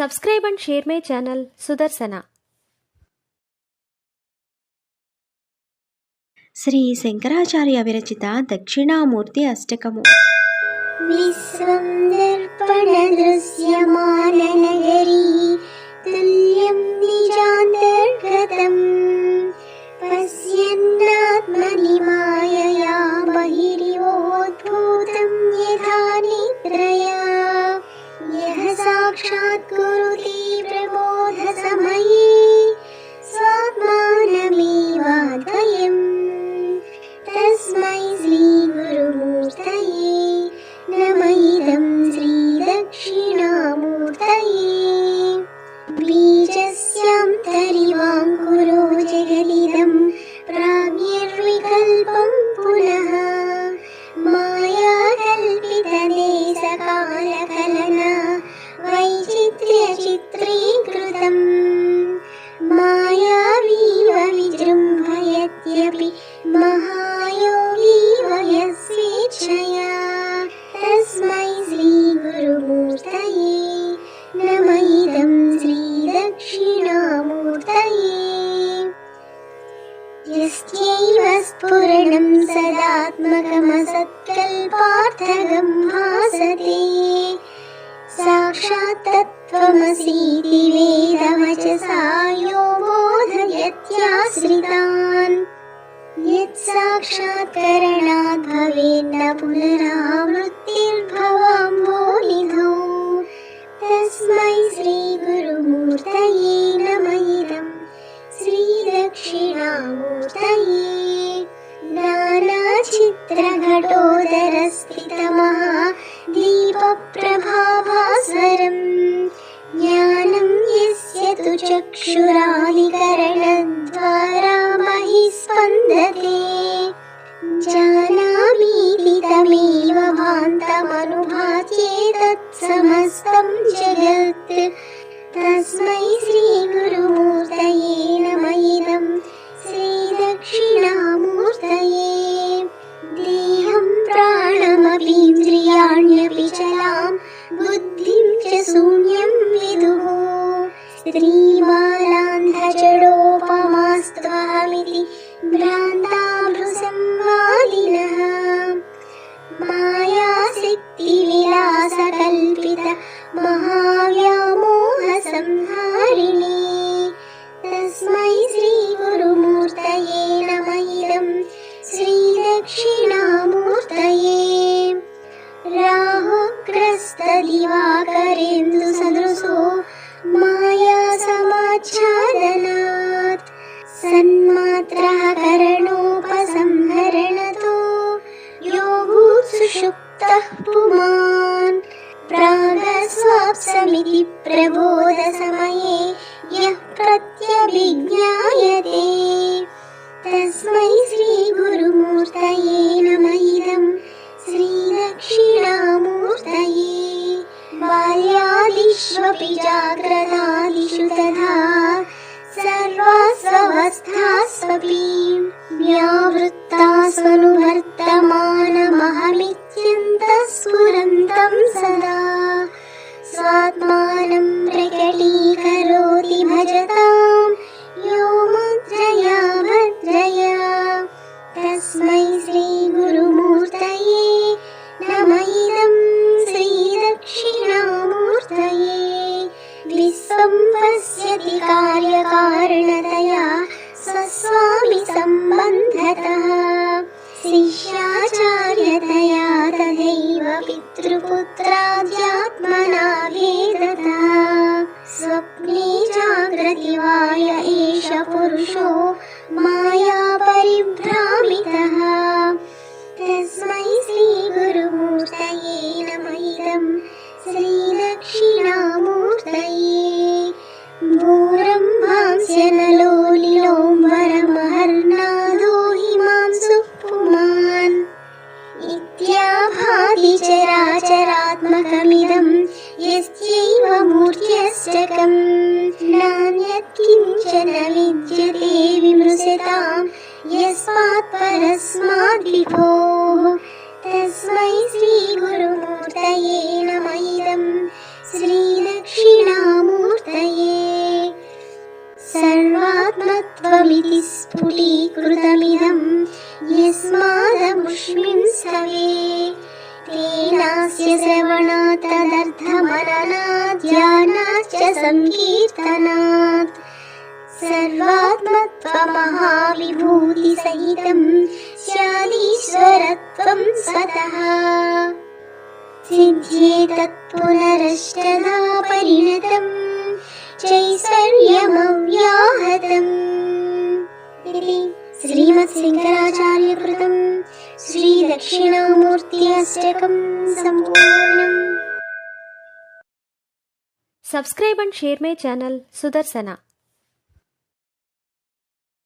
Subscribe and share my channel Sudarsana. Shri Shankaracharya విరచిత Dakshinamurthy అష్టకము. విశ్వం దర్పణ దృశ్యమాననగరీ తుల్యం నిజాంతర్గతం పశ్యన్నాత్మని మాయయా బహిరివోద్భూతం యథా నిద్రయా యః సాక్షాత్ కురుతే ప్రబోధ సమయే స్వాత్మానమేవాద్వయం తస్మై శ్రీ గురుమూర్తయే నమః శ్రీ దక్షిణామూర్తయే. బీజస్యాంతరివాంకురో జగదిదం ప్రాజ్ఞర్వికల్పం పునః మాయా కల్పితదేశకాలకలన వైచిత్ర్య చిత్రీకృతం మాయావీవ విజృంభయత్యపి మహాయోగీవ యస్వేచ్ఛయా తస్మై శ్రీ గురుమూర్తయే నమః శ్రీ దక్షిణామూర్తయే. యస్యైవ స్ఫురణం సదాత్మకమసత్కల్పార్థగం భాసతే సాక్షాత్ తత్వమసీతి వేదవచసా యో బోధయత్యాశ్రితాన్ యత్సాక్షాత్కరణాత్ భవేన్న పునరావృత్తిర్భవాంభోనిధౌ తస్మై శ్రీ గురుమూర్తయే నమః శ్రీ దక్షిణామూర్తయే. నానాచిత్రఘటోదరస్థితమహా దీపప్రభాభాస్వరం జ్ఞానం యస్య తు చక్షురాదికరణద్వారా మహి స్పందతే జానామీతి తమేవ భాంతమనుభాత్యేతత్సమస్తం జగత్ తస్మై శ్రీ గురుమూర్తయే నమః శ్రీ దక్షిణామూర్తయే. దేహం ప్రాణమపీంద్రియాణ్యపి చలాం బుద్ధిం చ శూన్యం విదుః స్త్రీబాలాంధజడోపమాస్త్వహమితి భ్రాంతాభృసంవాదినః మాయాశక్తివిలాసకల్పిత మహావ్యామోహసంహారిణీ తస్మై శ్రీ గురుమూర్తయే నమః శ్రీ దక్షిణామూర్తయే. రాహుగ్రస్తదివాకరేందు సదృశో మాయాసమాచ్ఛాదనాత్ సన్మాత్రః కరణోపసంహరణతో యో భూత్సుషుప్తః పుమాన్ ప్రాగస్వాప్సమితి ప్రబోధసమయే యః ప్రత్యభిజ్ఞాయతే తస్మై శ్రీ గురుమూర్తయే నమః శ్రీ దక్షిణామూర్తయే. బాల్యాదిష్వపి జాగ్రత్తాదిషు తథా సర్వాస్వస్థాస్వపి వ్యావృత్తాస్వనువర్తమానమహమిత్యంతః స్ఫురంతం సదా స్వాత్మానం ప్రకటీకరోతి భజతాం యో ముద్రయా భద్రయా తస్మై శ్రీ గురుమూర్తయే నమః శ్రీ దక్షిణామూర్తయే. విశ్వం పశ్యతి కార్యకారణతయా స్వస్వామి సంబంధతః శిష్యాచార్యతయా తథైవ పితృపుత్రాధ్యాత్మనా భేదతః స్వప్నే జాగ్రతి వాయ ఏష పురుషో మాయా పరిభ్రామితః తస్మై శ్రీ గురుమూర్తయే నమః శ్రీ దక్షిణామూర్తయే. భూరంభాంస్యనలోలిలోంబరమహర్నాదో హిమాంసు పుమాన్ ఇత్యాభాతి చరాచరాత్మకమిదం యస్యైవ మూర్త్యష్టకం నాన్యత్కించన విద్యతే విమృశతాం యస్మాత్ పరస్మాద్ విభోః తస్మై శ్రీ గురుమూర్తయే నమః శ్రీ దక్షిణామూర్తయే. त्वमिति स्फुटीकृतमिदं यस्मादमुष्मिं स्तवे तेनास्य श्रवणात् तदर्थमननात् ध्यानाच्च संकीर्तनात् सर्वात्मत्वमहाविभूतिसहितं स्यादीश्वरत्वं स्वतः सिद्ध्येतत्पुनरष्टधा परिणतं चैश्वर्यमव्याहतम् इति श्रीमत्शङ्कराचार्यकृतं श्रीदक्षिणामूर्ति अष्टकं सम्पूर्णम्. Subscribe and share my channel Sudarsana.